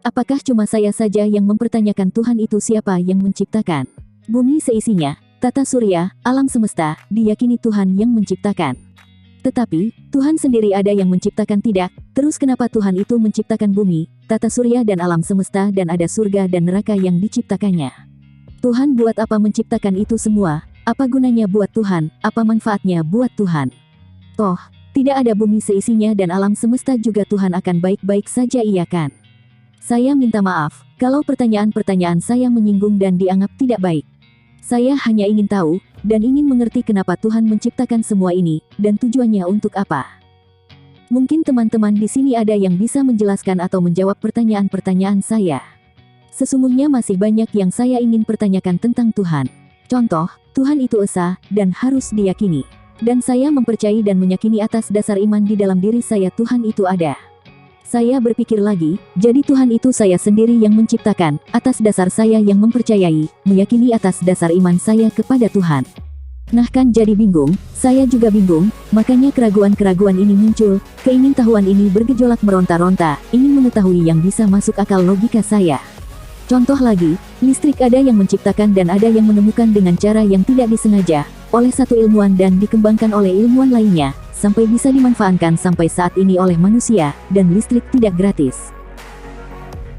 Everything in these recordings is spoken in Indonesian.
Apakah cuma saya saja yang mempertanyakan Tuhan itu siapa yang menciptakan? Bumi seisinya, tata surya, alam semesta, diyakini Tuhan yang menciptakan. Tetapi, Tuhan sendiri ada yang menciptakan tidak? Terus kenapa Tuhan itu menciptakan bumi, tata surya dan alam semesta dan ada surga dan neraka yang diciptakannya? Tuhan buat apa menciptakan itu semua? Apa gunanya buat Tuhan? Apa manfaatnya buat Tuhan? Toh, tidak ada bumi seisinya dan alam semesta juga Tuhan akan baik-baik saja, iya kan? Saya minta maaf, kalau pertanyaan-pertanyaan saya menyinggung dan dianggap tidak baik. Saya hanya ingin tahu, dan ingin mengerti kenapa Tuhan menciptakan semua ini, dan tujuannya untuk apa. Mungkin teman-teman di sini ada yang bisa menjelaskan atau menjawab pertanyaan-pertanyaan saya. Sesungguhnya masih banyak yang saya ingin pertanyakan tentang Tuhan. Contoh, Tuhan itu esa, dan harus diyakini. Dan saya mempercayai dan meyakini atas dasar iman di dalam diri saya Tuhan itu ada. Saya berpikir lagi, jadi Tuhan itu saya sendiri yang menciptakan, atas dasar saya yang mempercayai, meyakini atas dasar iman saya kepada Tuhan. Nah kan jadi bingung, saya juga bingung, makanya keraguan-keraguan ini muncul, keingintahuan ini bergejolak meronta-ronta, ingin mengetahui yang bisa masuk akal logika saya. Contoh lagi, listrik ada yang menciptakan dan ada yang menemukan dengan cara yang tidak disengaja, oleh satu ilmuwan dan dikembangkan oleh ilmuwan lainnya, sampai bisa dimanfaatkan sampai saat ini oleh manusia, dan listrik tidak gratis.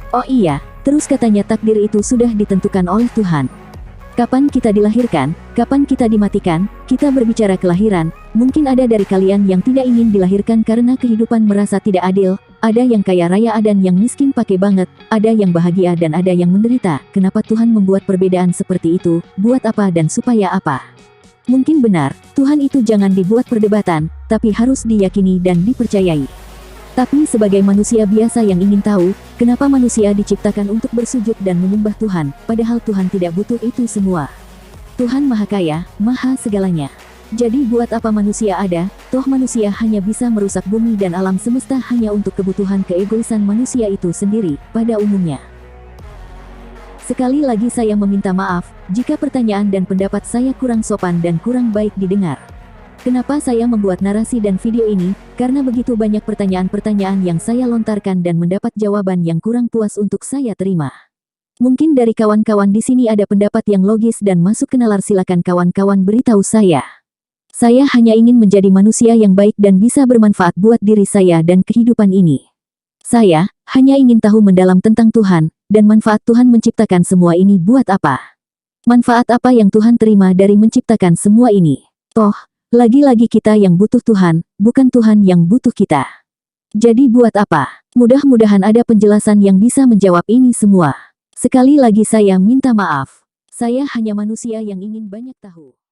Oh iya, terus katanya takdir itu sudah ditentukan oleh Tuhan. Kapan kita dilahirkan, kapan kita dimatikan, kita berbicara kelahiran, mungkin ada dari kalian yang tidak ingin dilahirkan karena kehidupan merasa tidak adil, ada yang kaya raya dan yang miskin pakai banget, ada yang bahagia dan ada yang menderita. Kenapa Tuhan membuat perbedaan seperti itu, buat apa dan supaya apa? Mungkin benar, Tuhan itu jangan dibuat perdebatan, tapi harus diyakini dan dipercayai. Tapi sebagai manusia biasa yang ingin tahu, kenapa manusia diciptakan untuk bersujud dan menyembah Tuhan, padahal Tuhan tidak butuh itu semua. Tuhan Maha Kaya, Maha segalanya. Jadi buat apa manusia ada, toh manusia hanya bisa merusak bumi dan alam semesta hanya untuk kebutuhan keegoisan manusia itu sendiri, pada umumnya. Sekali lagi saya meminta maaf, jika pertanyaan dan pendapat saya kurang sopan dan kurang baik didengar. Kenapa saya membuat narasi dan video ini? Karena begitu banyak pertanyaan-pertanyaan yang saya lontarkan dan mendapat jawaban yang kurang puas untuk saya terima. Mungkin dari kawan-kawan di sini ada pendapat yang logis dan masuk ke nalar, silakan kawan-kawan beritahu saya. Saya hanya ingin menjadi manusia yang baik dan bisa bermanfaat buat diri saya dan kehidupan ini. Saya hanya ingin tahu mendalam tentang Tuhan, dan manfaat Tuhan menciptakan semua ini buat apa? Manfaat apa yang Tuhan terima dari menciptakan semua ini? Toh, lagi-lagi kita yang butuh Tuhan, bukan Tuhan yang butuh kita. Jadi buat apa? Mudah-mudahan ada penjelasan yang bisa menjawab ini semua. Sekali lagi saya minta maaf. Saya hanya manusia yang ingin banyak tahu.